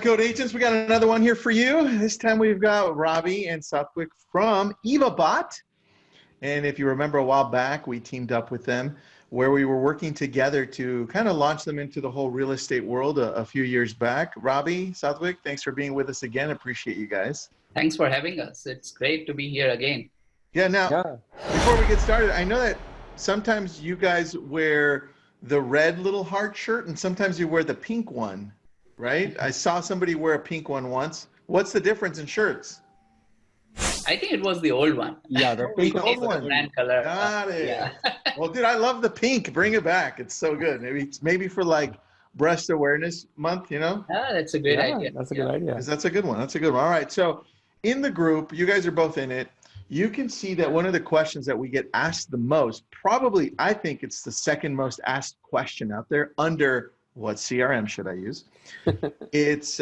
Code Agents, we got another one here for you. This time we've got Robbie and Southwick from Evabot. And if you remember a while back, we teamed up with them where we were working together to kind of launch them into the whole real estate world a few years back. Robbie, Southwick, thanks for being with us again. Appreciate you guys. Thanks for having us. It's great to be here again. Yeah, now, before we get started, I know that sometimes you guys wear the red little heart shirt and sometimes you wear the pink one, right? I saw somebody wear a pink one once. What's the difference in shirts? I think it was the old one. Yeah, the pink old one. Brand color. Got it. Yeah. Well, dude, I love the pink. Bring it back. It's so good. Maybe for like Breast Awareness Month, you know? Ah, that's a good idea. That's a good idea. That's a good one. That's a good one. All right. So in the group, you guys are both in it. You can see that one of the questions that we get asked the most, probably, I think it's the second most asked question out there under what CRM should I use? It's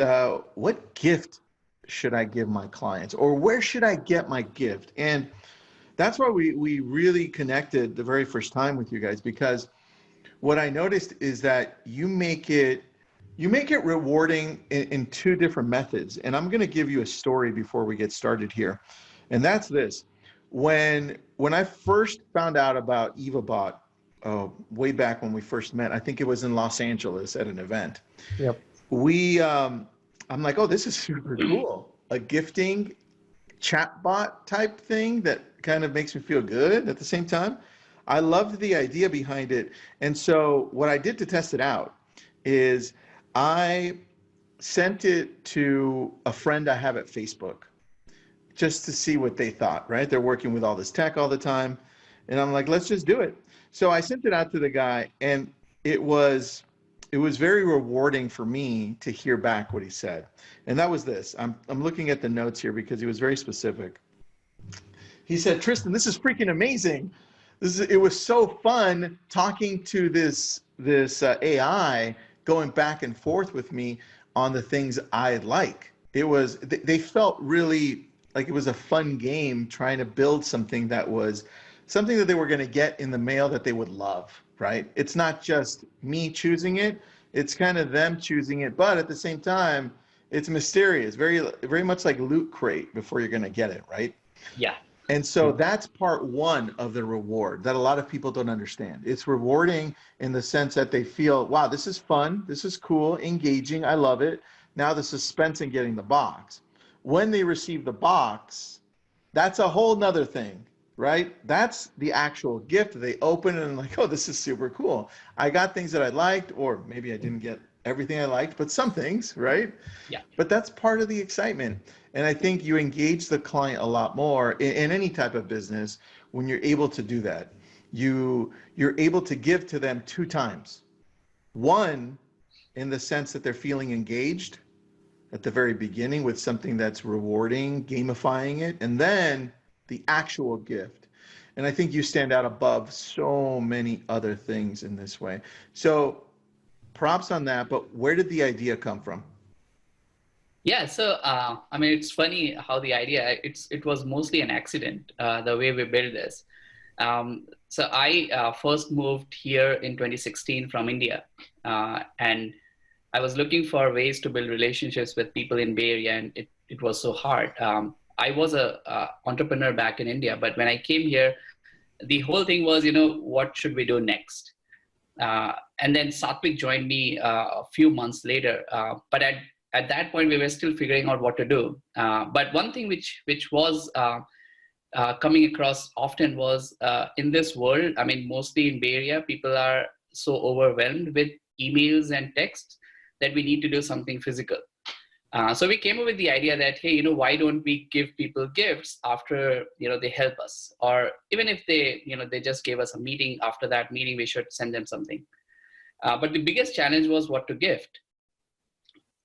what gift should I give my clients, or where should I get my gift? And that's why we really connected the very first time with you guys, because what I noticed is that you make it rewarding in two different methods. And I'm going to give you a story before we get started here. And that's this. When I first found out about Evabot, way back when we first met, I think it was in Los Angeles at an event. Yep. I'm like, oh, this is super cool. A gifting chatbot type thing that kind of makes me feel good at the same time. I loved the idea behind it. And so what I did to test it out is I sent it to a friend I have at Facebook just to see what they thought, right? They're working with all this tech all the time. And I'm like, let's just do it. So I sent it out to the guy, and it was very rewarding for me to hear back what he said. And that was this. I'm looking at the notes here because he was very specific. He said, Tristan, this is freaking amazing. It was so fun talking to this AI, going back and forth with me on the things I like. They felt really like it was a fun game trying to build something that was something that they were going to get in the mail that they would love, right? It's not just me choosing it. It's kind of them choosing it. But at the same time, it's mysterious, very, very much like Loot Crate before you're going to get it, right? Yeah. And so that's part one of the reward that a lot of people don't understand. It's rewarding in the sense that they feel, wow, this is fun. This is cool, engaging. I love it. Now the suspense in getting the box. When they receive the box, that's a whole nother thing, right? That's the actual gift. They open it and like, oh, this is super cool. I got things that I liked, or maybe I didn't get everything I liked, but some things, right? Yeah. But that's part of the excitement. And I think you engage the client a lot more in any type of business when you're able to do that. You're able to give to them two times. One, in the sense that they're feeling engaged at the very beginning with something that's rewarding, gamifying it, and then the actual gift. And I think you stand out above so many other things in this way. So props on that, but where did the idea come from? Yeah, so I mean, it's funny how the idea, it was mostly an accident, the way we built this. So I first moved here in 2016 from India, and I was looking for ways to build relationships with people in Bay Area, and it was so hard. I was a entrepreneur back in India, but when I came here, the whole thing was, what should we do next? And then Satwik joined me a few months later, but at that point, we were still figuring out what to do. But one thing which was coming across often was in this world, I mean, mostly in Bay Area, people are so overwhelmed with emails and texts that we need to do something physical. So we came up with the idea that, hey, why don't we give people gifts after, they help us? Or even if they just gave us a meeting, after that meeting, we should send them something. But the biggest challenge was what to gift.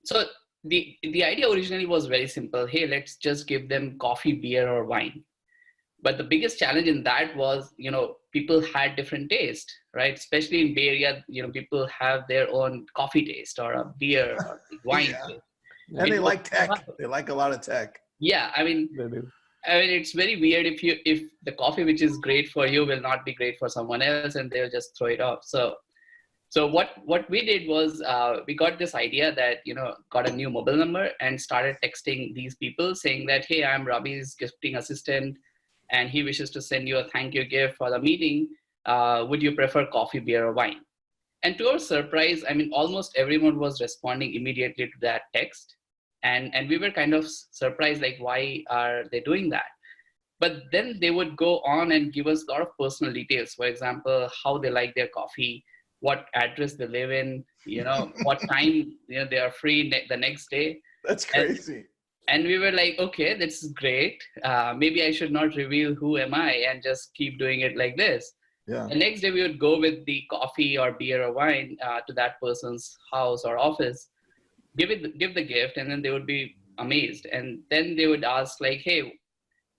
So the idea originally was very simple. Hey, let's just give them coffee, beer, or wine. But the biggest challenge in that was, people had different taste, right? Especially in Bay Area, people have their own coffee taste or a beer or wine taste. And they like tech. They like a lot of tech. Yeah, I mean, it's very weird if the coffee which is great for you will not be great for someone else, and they'll just throw it off. So So what we did was we got this idea that, got a new mobile number and started texting these people saying that, hey, I'm Ravi's gifting assistant and he wishes to send you a thank you gift for the meeting. Would you prefer coffee, beer, or wine? And to our surprise, I mean, almost everyone was responding immediately to that text. And we were kind of surprised, like, why are they doing that? But then they would go on and give us a lot of personal details. For example, how they like their coffee, what address they live in, what time they are free the next day. That's crazy. And we were like, okay, this is great. Maybe I should not reveal who am I and just keep doing it like this. Yeah. The next day we would go with the coffee or beer or wine to that person's house or office, give the gift, and then they would be amazed. And then they would ask like, hey,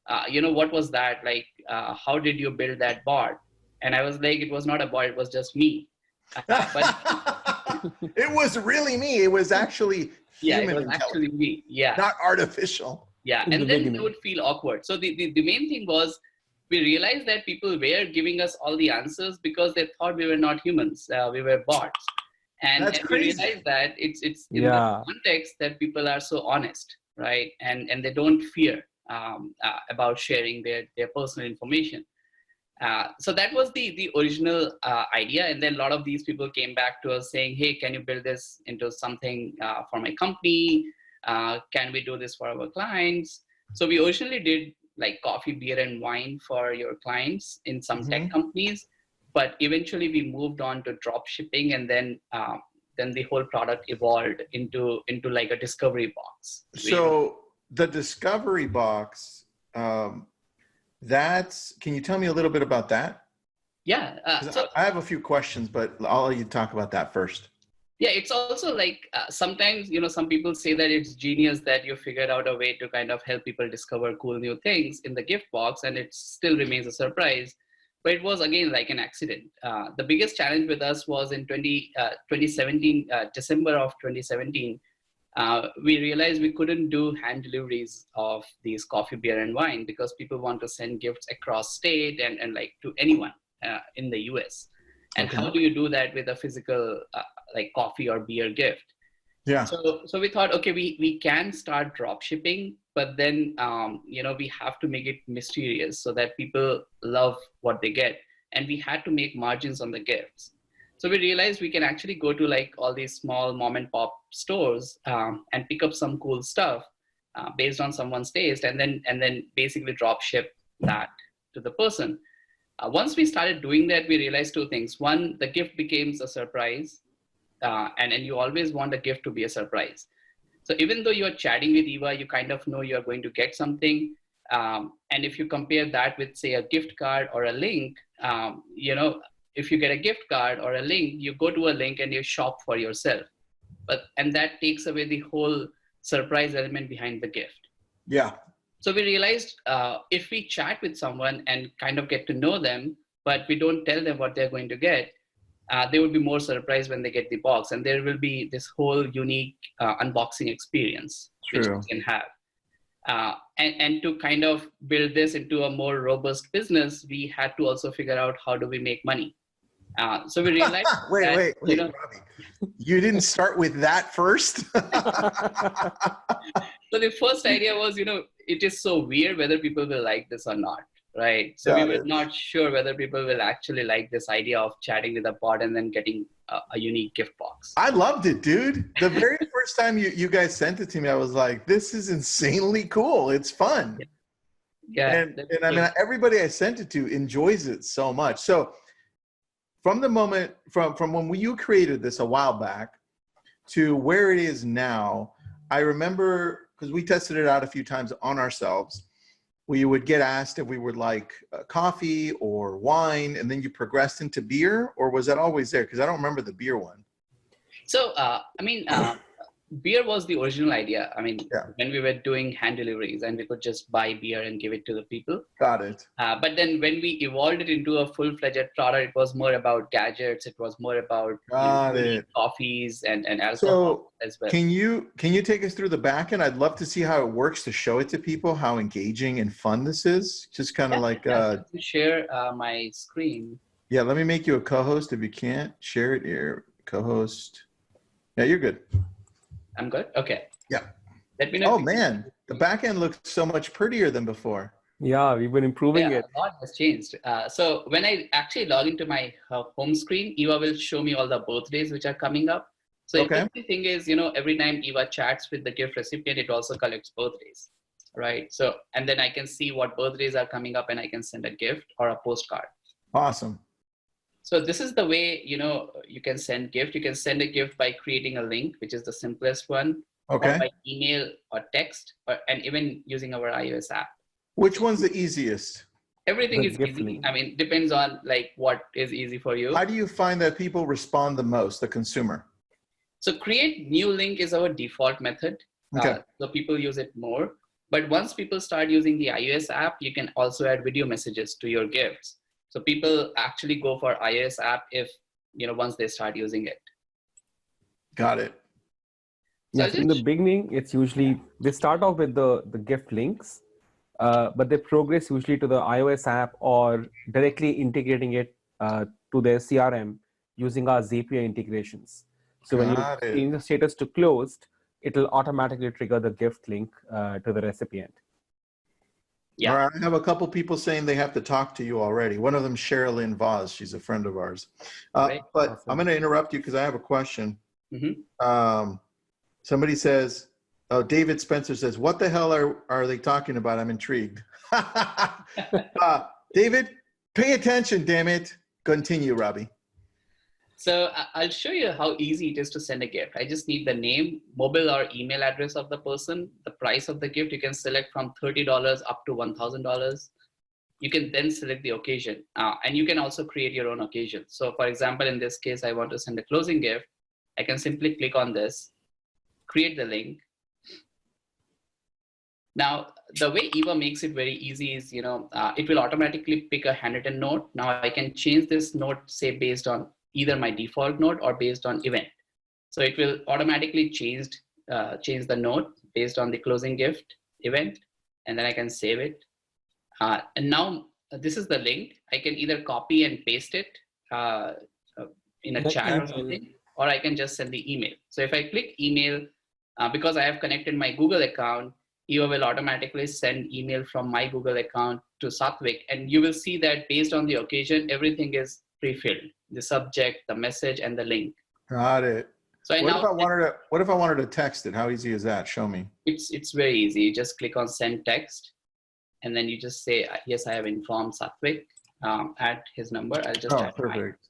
what was that? Like, how did you build that bot? And I was like, it was not a bot, it was just me. But it was really me. It was actually human it was actually me. Yeah. Not artificial. Yeah. And then they would feel awkward. So the main thing was, we realized that people were giving us all the answers because they thought we were not humans. We were bots. And we realized that it's in the context that people are so honest, right? And they don't fear about sharing their personal information. So that was the original idea. And then a lot of these people came back to us saying, hey, can you build this into something for my company? Can we do this for our clients? So we originally did like coffee, beer, and wine for your clients in some tech companies. But eventually we moved on to drop shipping, and then the whole product evolved into like a discovery box. So the discovery box, can you tell me a little bit about that? Yeah. So I have a few questions, but I'll let you talk about that first. Yeah, it's also like sometimes, some people say that it's genius that you figured out a way to kind of help people discover cool new things in the gift box, and it still remains a surprise. But it was, again, like an accident. The biggest challenge with us was in 2017, December of 2017, we realized we couldn't do hand deliveries of these coffee, beer, and wine because people want to send gifts across state and like to anyone in the US. And how do you do that with a physical like coffee or beer gift? Yeah. So we thought, okay, we can start drop shipping, but then, we have to make it mysterious so that people love what they get. And we had to make margins on the gifts. So we realized we can actually go to like all these small mom and pop stores and pick up some cool stuff based on someone's taste, and then basically drop ship that to the person. Once we started doing that, we realized two things. One, the gift becomes a surprise, and you always want a gift to be a surprise. So even though you're chatting with Eva, you kind of know you're going to get something. And if you compare that with, say, a gift card or a link, if you get a gift card or a link, you go to a link and you shop for yourself. And that takes away the whole surprise element behind the gift. Yeah. So we realized if we chat with someone and kind of get to know them, but we don't tell them what they're going to get, they would be more surprised when they get the box. And there will be this whole unique unboxing experience which we can have. And to kind of build this into a more robust business, we had to also figure out how do we make money. So we realized wait, Robbie, you didn't start with that first? So the first idea was, it is so weird whether people will like this or not, right? So we were not sure whether people will actually like this idea of chatting with a bot and then getting a unique gift box. I loved it, dude. The very first time you guys sent it to me, I was like, this is insanely cool. It's fun. Yeah. And I mean, everybody I sent it to enjoys it so much. So from the moment, from when you created this a while back to where it is now, I remember, because we tested it out a few times on ourselves, we would get asked if we would like coffee or wine, and then you progressed into beer, or was that always there? Because I don't remember the beer one. So, beer was the original idea. I mean, when we were doing hand deliveries and we could just buy beer and give it to the people. Got it. But then when we evolved it into a full-fledged product, it was more about gadgets. It was more about coffees and alcohol as well. Can you take us through the back end? I'd love to see how it works, to show it to people, how engaging and fun this is. Just kind of like... to share my screen. Yeah, let me make you a co-host if you can't. Share it here. Co-host. Yeah, you're good. I'm good? Okay. Yeah. Let me know. Oh man, the back end looks so much prettier than before. Yeah, we've been improving it. A lot has changed. So when I actually log into my home screen, Eva will show me all the birthdays which are coming up. So Okay. interesting thing is, every time Eva chats with the gift recipient, it also collects birthdays, right? So, and then I can see what birthdays are coming up and I can send a gift or a postcard. Awesome. So this is the way, you can send gift. You can send a gift by creating a link, which is the simplest one, Okay. or by email or text, and even using our iOS app. Which one's the easiest? Everything The is gift easy. link. I mean, depends on like what is easy for you. How do you find that people respond the most, the consumer? So create new link is our default method. Okay. So people use it more. But once people start using the iOS app, you can also add video messages to your gifts. So people actually go for iOS app if, once they start using it. Got it. So Yes, in the beginning, it's usually, they start off with the gift links, but they progress usually to the iOS app or directly integrating it to their CRM using our Zapier integrations. So when you Got it. change the status to closed, it'll automatically trigger the gift link to the recipient. Yeah. All right, I have a couple people saying they have to talk to you already. One of them, Sherilyn Voss. She's a friend of ours. Right. But Awesome. I'm going to interrupt you because I have a question. Mm-hmm. Somebody says, oh, David Spencer says, what the hell are they talking about? I'm intrigued. David, pay attention, damn it. Continue, Robbie. So I'll show you how easy it is to send a gift. I just need the name, mobile or email address of the person, the price of the gift. You can select from $30 up to $1,000. You can then select the occasion, and you can also create your own occasion. So for example, in this case, I want to send a closing gift. I can simply click on this, create the link. Now, the way Eva makes it very easy is, it will automatically pick a handwritten note. Now I can change this note, say based on either my default note or based on event. So it will automatically change the note based on the closing gift event, and then I can save it. And now this is the link. I can either copy and paste it in a chat or something, or I can just send the email. So if I click email, because I have connected my Google account, Eva will automatically send email from my Google account to Satvik, and you will see that based on the occasion, everything is pre-filled: the subject, the message, and the link. Got it. So What if I wanted to text it? How easy is that? Show me. It's very easy. You just click on send text, and then you just say, yes, I have informed Satvik, add his number. I'll just add mine. Perfect.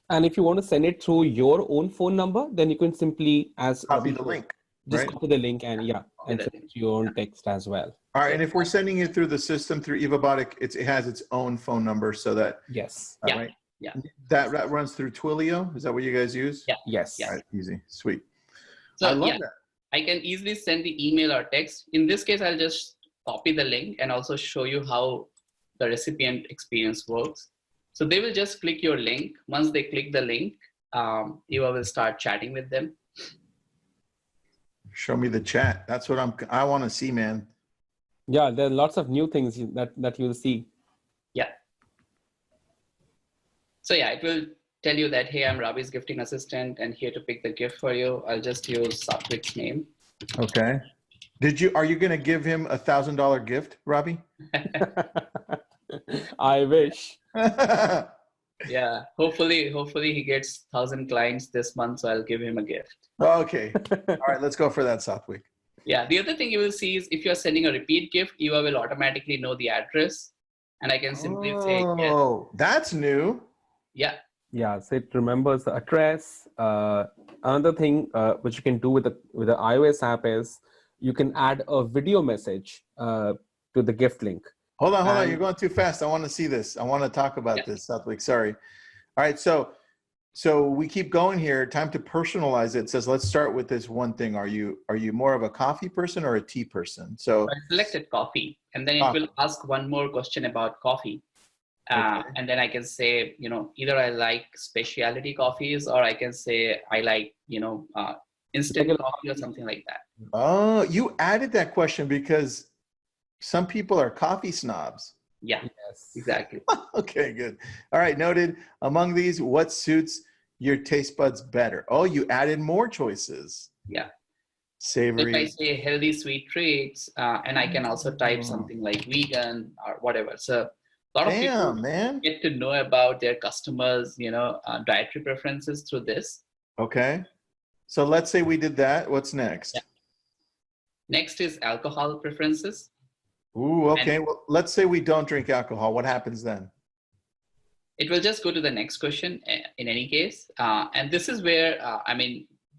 And if you want to send it through your own phone number, then you can simply, as Copy the link. just right? copy the link and and send it to your own text as well. All right, and if we're sending it through the system through Evabot, it has its own phone number, so that Yes. Yeah. right? Yeah. That runs through Twilio. Is that what you guys use? Yeah. Yes. Yeah. All right, easy, sweet. So I love that. I can easily send the email or text. In this case, I'll just copy the link and also show you how the recipient experience works. So they will just click your link. Once they click the link, Eva will start chatting with them. Show me the chat. That's what I want to see, man. Yeah, there are lots of new things that you'll see. Yeah. So yeah, it will tell you that, hey, I'm Robbie's gifting assistant and here to pick the gift for you. I'll just use Satvik's name. Okay. Are you going to give him $1,000 gift, Robbie? I wish. Yeah, hopefully he gets 1,000 clients this month, so I'll give him a gift. Okay. All right, let's go for that, Satvik. Yeah, the other thing you will see is if you're sending a repeat gift, Eva will automatically know the address, and I can simply say, yes. Oh, that's new. Yeah. Yeah, so it remembers the address. Another thing which you can do with the iOS app is you can add a video message to the gift link. Hold on. You're going too fast. I want to see this. I want to talk about this, Satvik. Sorry. All right. So we keep going here. Time to personalize it. It says, let's start with this one thing. Are you more of a coffee person or a tea person? So I selected coffee, and then it will ask one more question about coffee. And then I can say, either I like specialty coffees, or I can say I like, instant coffee or something like that. Oh, you added that question because some people are coffee snobs. Yeah, Yes. exactly. Okay, good. All right, noted. Among these, what suits your taste buds better? Oh, you added more choices. Yeah. If I Savory. say healthy sweet treats, and I can also type something like vegan or whatever. So a lot of people Damn, man. get to know about their customers, dietary preferences through this. Okay. So let's say we did that. What's next? Yeah. Next is alcohol preferences. Ooh, okay. And well, let's say we don't drink alcohol. What happens then? it will just go to the next question in any case. And this is where,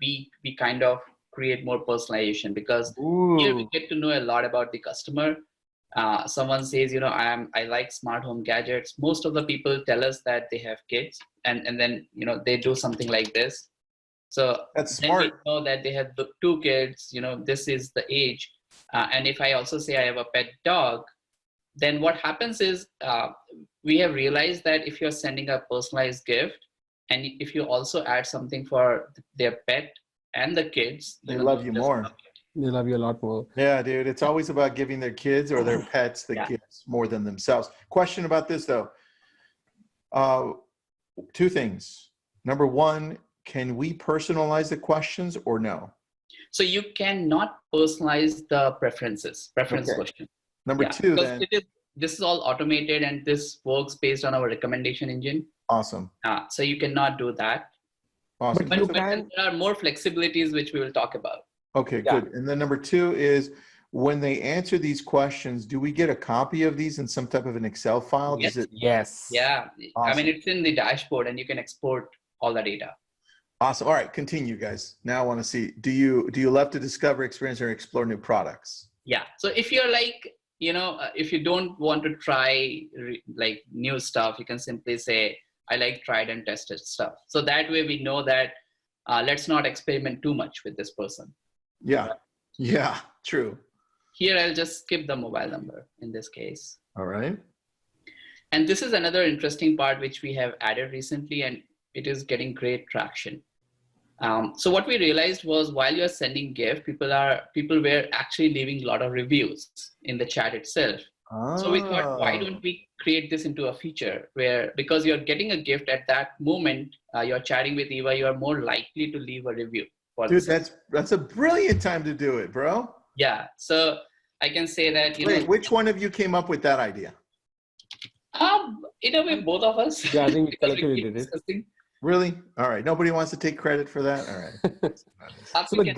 we kind of create more personalization, because here we Ooh. get to know a lot about the customer. Someone says, I like smart home gadgets. Most of the people tell us that they have kids, and then, they do something like this. So That's then we smart. know that they have the 2 kids, this is the age. And if I also say I have a pet dog, then what happens is we have realized that if you're sending a personalized gift, and if you also add something for their pet and the kids, They love you more. They love you a lot more. Yeah, dude. It's always about giving their kids or their pets the gifts more than themselves. Question about this, though. 2 things. Number 1, can we personalize the questions or no? So you cannot personalize the preference question. Number 2, then. This is all automated, and this works based on our recommendation engine. Awesome. So you cannot do that. Awesome. But there are more flexibilities, which we will talk about. Okay, good. And then number 2 is, when they answer these questions, do we get a copy of these in some type of an Excel file? Yes. Yes. Yeah. Awesome. It's in the dashboard, and you can export all the data. Awesome. All right, continue, guys. Now I want to see, do you love to discover, experience, or explore new products? Yeah. So if you're like, if you don't want to try like new stuff, you can simply say, I like tried and tested stuff. So that way we know that let's not experiment too much with this person. Yeah. Yeah, true. Here, I'll just skip the mobile number in this case. All right. And this is another interesting part which we have added recently, and it is getting great traction. So what we realized was, while you're sending gift, people were actually leaving a lot of reviews in the chat itself. Oh. So we thought, why don't we create this into a feature where, because you're getting a gift at that moment, you're chatting with Eva, you are more likely to leave a review. Dude, that's a brilliant time to do it, bro. Yeah. So I can say that, Wait, which one of you came up with that idea? In a way, both of us. Yeah, I think we collectively did it. Really? All right. Nobody wants to take credit for that? All right. So the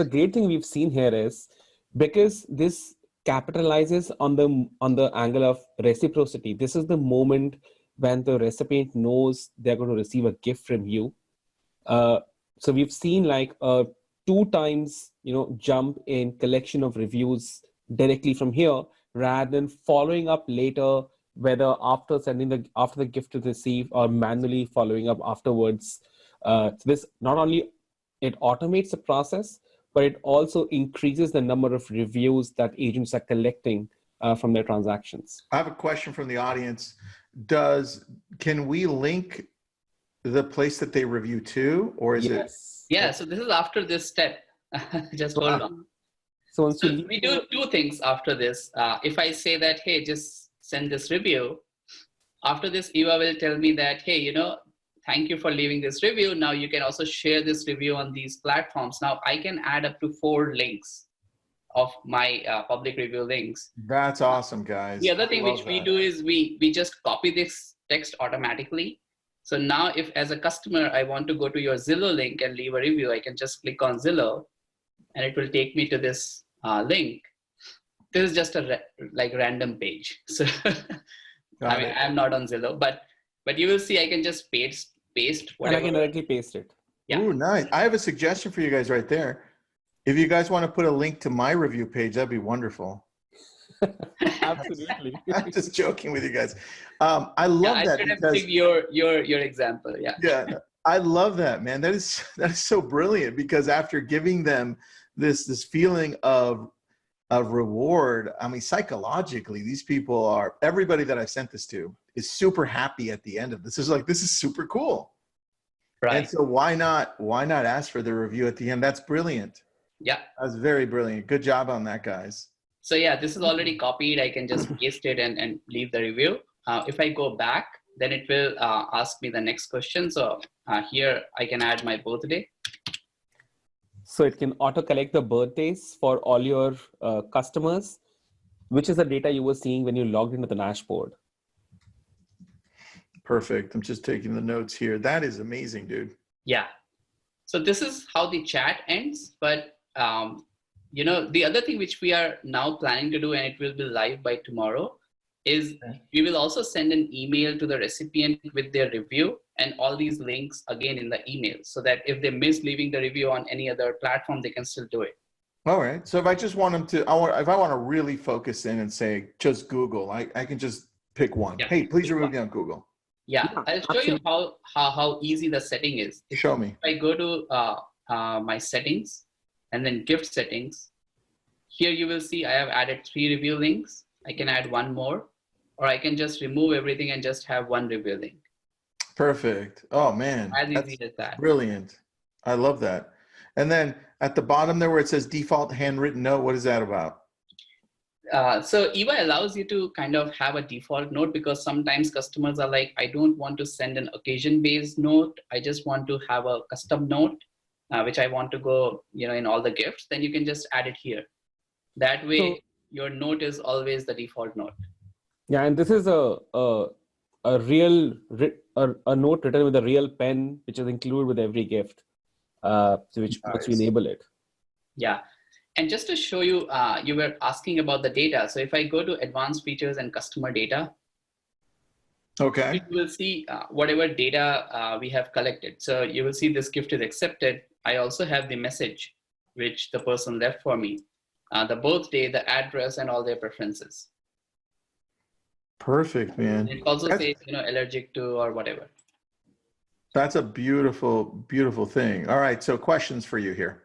great thing we've seen here is, because this capitalizes on the angle of reciprocity. This is the moment when the recipient knows they're going to receive a gift from you. So we've seen like a 2 times, jump in collection of reviews directly from here, rather than following up later, whether after the gift is received or manually following up afterwards. So this not only it automates the process, but it also increases the number of reviews that agents are collecting from their transactions. I have a question from the audience. Can we link the place that they review to, or is it? Yeah, so this is after this step. Just hold on. So we do 2 things after this. If I say that, hey, just send this review, after this, Eva will tell me that, hey, thank you for leaving this review. Now you can also share this review on these platforms. Now I can add up to 4 links of my public review links. That's awesome, guys. The other thing which we do is we just copy this text automatically. So now if, as a customer, I want to go to your Zillow link and leave a review, I can just click on Zillow and it will take me to this link. This is just a random page. So I'm not on Zillow, but you will see I can just paste whatever. And I can directly paste it. Yeah. Ooh, nice. I have a suggestion for you guys right there. If you guys want to put a link to my review page, that'd be wonderful. Absolutely. I'm just joking with you guys. I love that. I should have picked your example. Yeah. Yeah. I love that, man. That is so brilliant, because after giving them this feeling of reward, I mean, psychologically, these people everybody that I've sent this to is super happy at the end of this. This is super cool. Right. And so why not ask for the review at the end? That's brilliant. Yeah. That's very brilliant. Good job on that, guys. So yeah, this is already copied. I can just paste it and leave the review. If I go back, then it will ask me the next question. So here I can add my birthday. So it can auto collect the birthdays for all your customers, which is the data you were seeing when you logged into the dashboard. Perfect. I'm just taking the notes here. That is amazing, dude. Yeah. So this is how the chat ends. But you know, the other thing which we are now planning to do, and it will be live by tomorrow, is we will also send an email to the recipient with their review and all these links again in the email, so that if they miss leaving the review on any other platform, they can still do it. All right. So if I just want them to, if I want to really focus in and say just Google, I can just pick one. Yeah. Hey, please remove me on Google. Yeah, I'll show you how easy the setting is. Show me. If I go to my settings and then gift settings, here you will see I have added 3 review links. I can add 1 more, or I can just remove everything and just have 1 review link. Perfect. Oh man, As easy as that. Brilliant. I love that. And then at the bottom there where it says default handwritten note, what is that about? So Eva allows you to kind of have a default note, because sometimes customers are like, I don't want to send an occasion-based note. I just want to have a custom note, which I want to go, you know, in all the gifts. Then you can just add it here. That way, your note is always the default note. Yeah, and this is a real note written with a real pen, which is included with every gift, which once you enable it. Yeah. And just to show you, you were asking about the data. So if I go to advanced features and customer data, okay, you will see whatever data we have collected. So you will see this gift is accepted. I also have the message which the person left for me, the birthday, the address, and all their preferences. Perfect, man. It also says, you know, allergic to or whatever. That's a beautiful, beautiful thing. All right, so questions for you here.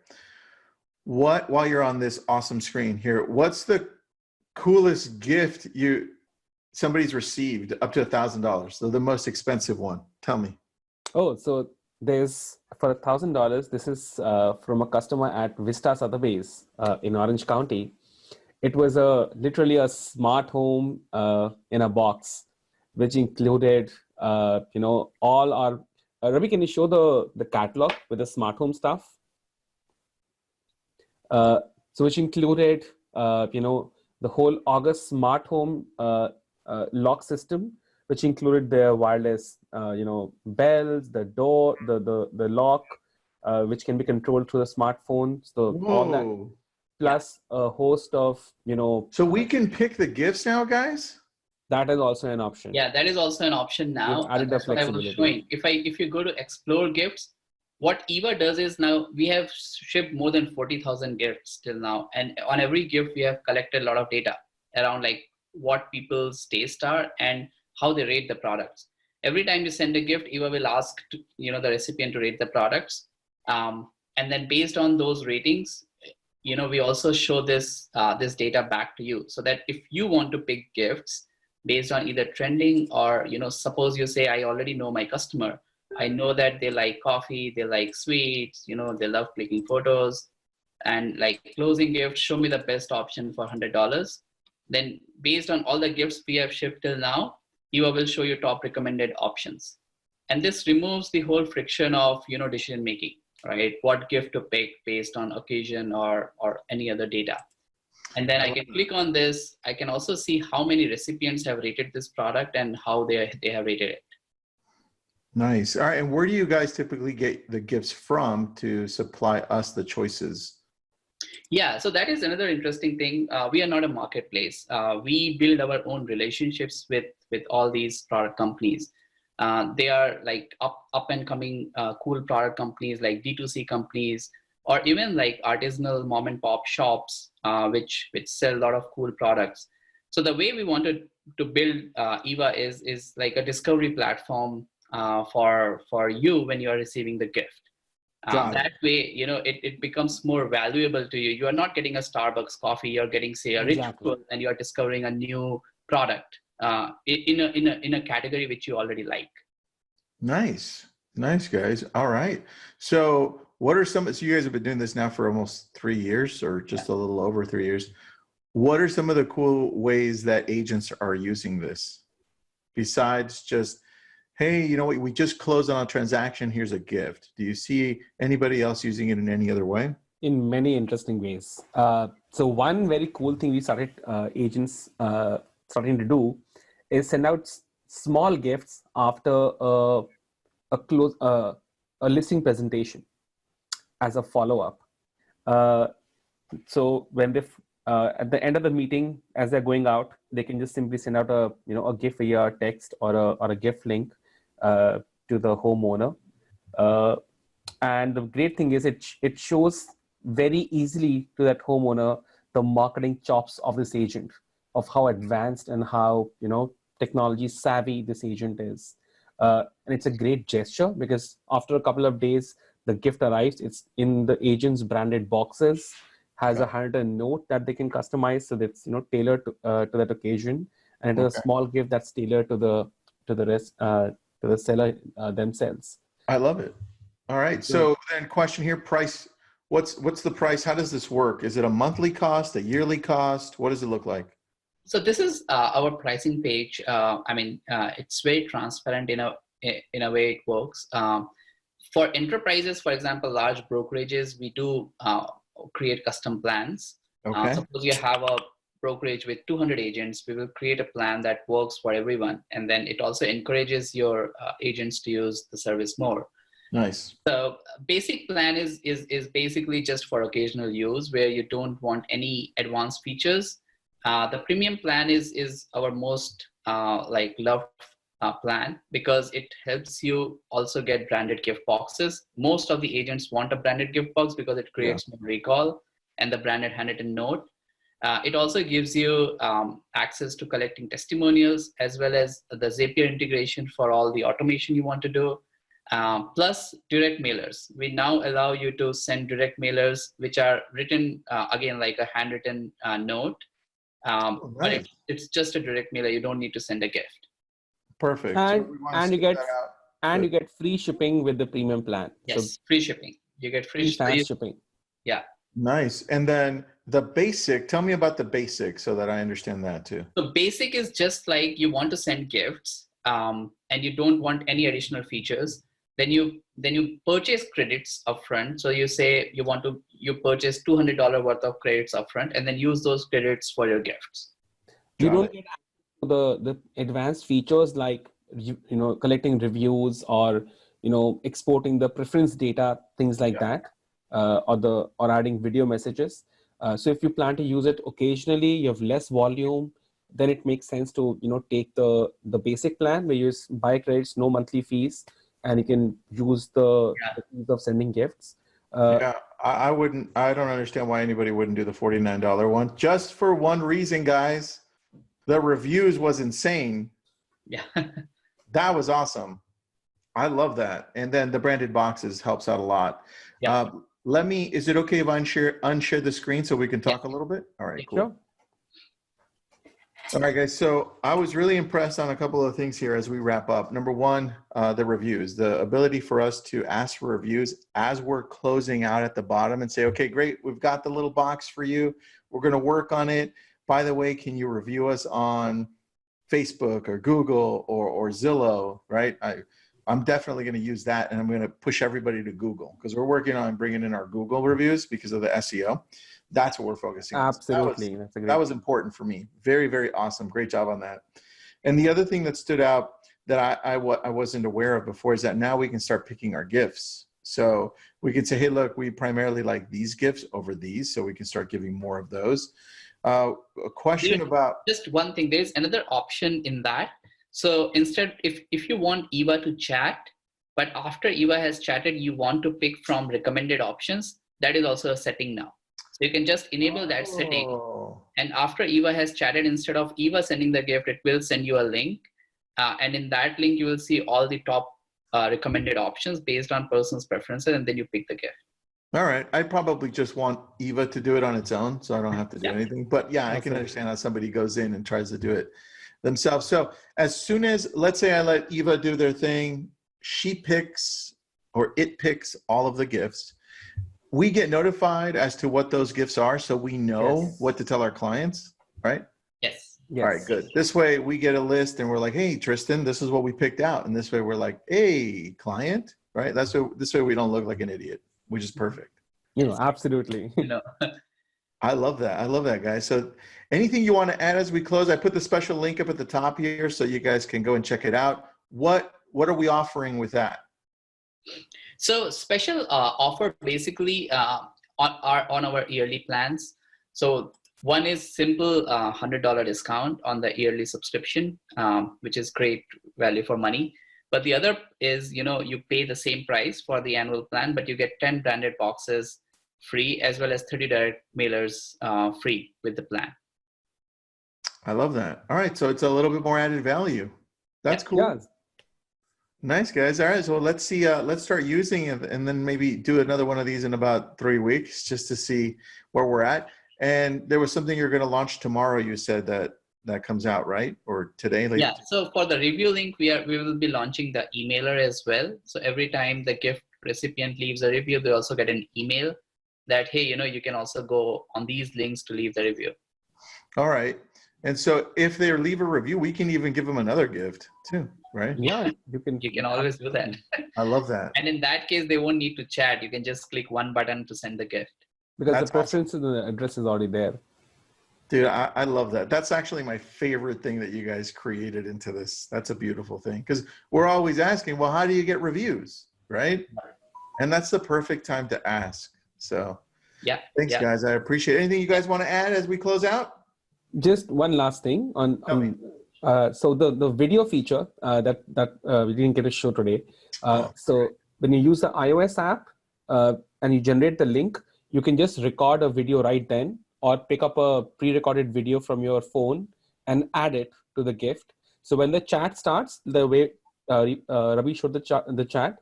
While you're on this awesome screen here, what's the coolest gift somebody's received up to $1,000? So the most expensive one. Tell me. Oh, so there's for $1,000. This is from a customer at Vista Sotheby's in Orange County. It was literally a smart home in a box, which included all our. Ravi, can you show the catalog with the smart home stuff? So which included, the whole August smart home lock system, which included their wireless, bells, the door, the lock, which can be controlled through the smartphone. So Whoa. all that, plus a host of, So we can pick the gifts now, guys? That is also an option. Yeah, that is also an option now. We've added the flexibility. What I was showing. If you go to explore gifts, what Eva does is, now we have shipped more than 40,000 gifts till now. And on every gift, we have collected a lot of data around like what people's tastes are and how they rate the products. Every time you send a gift, Eva will ask the recipient to rate the products. And then based on those ratings, we also show this data back to you, so that if you want to pick gifts based on either trending or, suppose you say, I already know my customer. I know that they like coffee, they like sweets, they love clicking photos, and like closing gifts, show me the best option for $100. Then based on all the gifts we have shipped till now, Eva will show you top recommended options. And this removes the whole friction of, decision making, right? What gift to pick based on occasion or any other data. And then I can click on this. I can also see how many recipients have rated this product and how they have rated it. Nice. All right. And where do you guys typically get the gifts from to supply us the choices? Yeah, so that is another interesting thing. We are not a marketplace. We build our own relationships with all these product companies. They are like up and coming cool product companies, like D2C companies, or even like artisanal mom and pop shops, which sell a lot of cool products. So the way we wanted to build Eva is like a discovery platform for you when you are receiving the gift. That way, it becomes more valuable to you. You are not getting a Starbucks coffee. You're getting, say, a ritual, and you are discovering a new product in a category which you already like. Nice, guys. All right. So what are so you guys have been doing this now for almost 3 years, or just a little over 3 years. what are some of the cool ways that agents are using this besides just, hey, you know what, we just closed on a transaction, here's a gift? Do you see anybody else using it in any other way? In many interesting ways. So one very cool thing we started agents starting to do is send out small gifts after a listing presentation as a follow-up. So when they at the end of the meeting, as they're going out, they can just simply send out a gift via text or a gift link to the homeowner. And the great thing is it shows very easily to that homeowner the marketing chops of this agent, of how advanced and how technology savvy this agent is. And it's a great gesture because after a couple of days, the gift arrives. It's in the agent's branded boxes, has a handwritten note that they can customize, so that's tailored to that occasion, and it is a small gift that's tailored to the seller themselves. I love it. All right. So then, question here: price. What's the price? How does this work? Is it a monthly cost, a yearly cost? What does it look like? So this is our pricing page. It's very transparent in a way it works. For enterprises, for example, large brokerages, we do create custom plans. Okay. Suppose you have a brokerage with 200 agents, we will create a plan that works for everyone. And then it also encourages your agents to use the service more. Nice. So basic plan is basically just for occasional use where you don't want any advanced features. The premium plan is our most loved plan because it helps you also get branded gift boxes. Most of the agents want a branded gift box because it creates more recall and the branded handwritten note. It also gives you access to collecting testimonials as well as the Zapier integration for all the automation you want to do. Plus direct mailers. We now allow you to send direct mailers, which are written again like a handwritten note. But it's just a direct mailer. You don't need to send a gift. Perfect. And you get free shipping with the premium plan. Yes, so free shipping. You get free shipping. Yeah. Nice. And then the basic. Tell me about the basic so that I understand that too. So basic is just like you want to send gifts, and you don't want any additional features. Then you purchase credits upfront. So you say you purchase $200 worth of credits upfront, and then use those credits for your gifts. You don't get the advanced features like collecting reviews or exporting the preference data, things like that, or adding video messages. So if you plan to use it occasionally, you have less volume, then it makes sense to take the basic plan where you buy credits, no monthly fees, and you can use the fees of sending gifts. I don't understand why anybody wouldn't do the $49 one, just for one reason, guys. The reviews was insane. Yeah. That was awesome. I love that. And then the branded boxes helps out a lot. Yeah. Is it okay if I unshare the screen so we can talk a little bit? All right, cool. Sure. All right, guys. So I was really impressed on a couple of things here as we wrap up. Number one, the reviews, the ability for us to ask for reviews as we're closing out at the bottom and say, okay, great. We've got the little box for you. We're going to work on it. By the way, can you review us on Facebook or Google or Zillow, right? I'm definitely going to use that, and I'm going to push everybody to Google because we're working on bringing in our Google reviews because of the SEO. That's what we're focusing on. Absolutely. That was important for me. Very, very awesome. Great job on that. And the other thing that stood out that I wasn't aware of before is that now we can start picking our gifts. So we can say, hey, look, we primarily like these gifts over these, so we can start giving more of those. A question about... Just one thing, there's another option in that. So instead, if you want Eva to chat, but after Eva has chatted, you want to pick from recommended options, that is also a setting now. So you can just enable that setting. And after Eva has chatted, instead of Eva sending the gift, it will send you a link. And in that link, you will see all the top recommended options based on person's preferences, and then you pick the gift. All right. I probably just want Eva to do it on its own, so I don't have to do anything. But yeah, I can understand how somebody goes in and tries to do it themselves. So as soon as, let's say I let Eva do their thing, she picks or it picks all of the gifts. we get notified as to what those gifts are, so we know what to tell our clients, right? Yes. Yes. All right, good. This way we get a list and we're like, hey, Tristan, this is what we picked out. And this way we're like, hey, client, right? This way we don't look like an idiot, which is perfect. Absolutely. I love that. I love that, guys. So anything you want to add as we close? I put the special link up at the top here so you guys can go and check it out. What are we offering with that? So special offer basically on our yearly plans. So one is simple $100 discount on the yearly subscription, which is great value for money. But the other is, you pay the same price for the annual plan, but you get 10 branded boxes free, as well as 30 direct mailers free with the plan. I love that. All right. So it's a little bit more added value. That's cool. Yeah. Nice, guys. All right. So let's see. Let's start using it and then maybe do another one of these in about 3 weeks just to see where we're at. And there was something you're going to launch tomorrow. You said that comes out, right? Or today? Yeah. So for the review link, we will be launching the emailer as well. So every time the gift recipient leaves a review, they also get an email that, hey, you can also go on these links to leave the review. All right. And so if they leave a review, we can even give them another gift too, right? Yeah, you can always do that. I love that. And in that case, they won't need to chat. You can just click one button to send the gift. Because That's the preference in the address is already there. Dude, I love that. That's actually my favorite thing that you guys created into this. That's a beautiful thing because we're always asking, well, how do you get reviews, right? And that's the perfect time to ask. So yeah, thanks, guys. I appreciate it. Anything you guys want to add as we close out? Just one last thing so the video feature that we didn't get to show today. So when you use the iOS app and you generate the link, you can just record a video right then, or pick up a pre-recorded video from your phone and add it to the gift. So when the chat starts, the way Ravi showed the chat,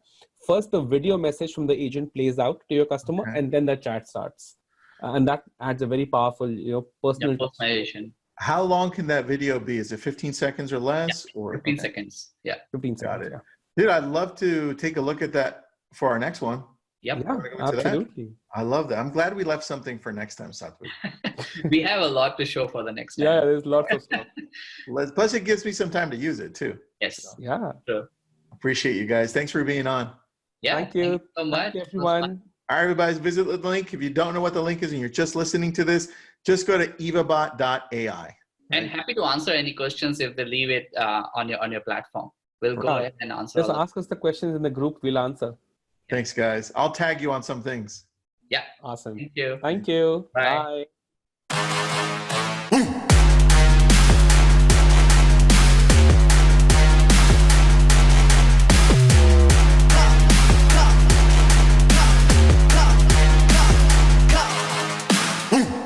first the video message from the agent plays out to your customer, and then the chat starts. And that adds a very powerful, personal personalization. How long can that video be? Is it 15 seconds or less? Or 15 seconds. Yeah. 15 seconds. Got it. Yeah. Dude, I'd love to take a look at that for our next one. Yep. Yeah, absolutely. I love that. I'm glad we left something for next time, Satwik. We have a lot to show for the next time. Yeah, there's lots of stuff. Plus, it gives me some time to use it too. Yes. So, yeah. Sure. Appreciate you guys. Thanks for being on. Yeah. Thank you so much. Thank you, everyone. All right, everybody, visit the link. If you don't know what the link is and you're just listening to this, just go to evabot.ai. And happy to answer any questions if they leave it on your platform. We'll go ahead and answer. Just ask us the questions in the group. We'll answer. Thanks, guys. I'll tag you on some things. Yeah. Awesome. Thank you. Thank you. Bye. Bye. Boom.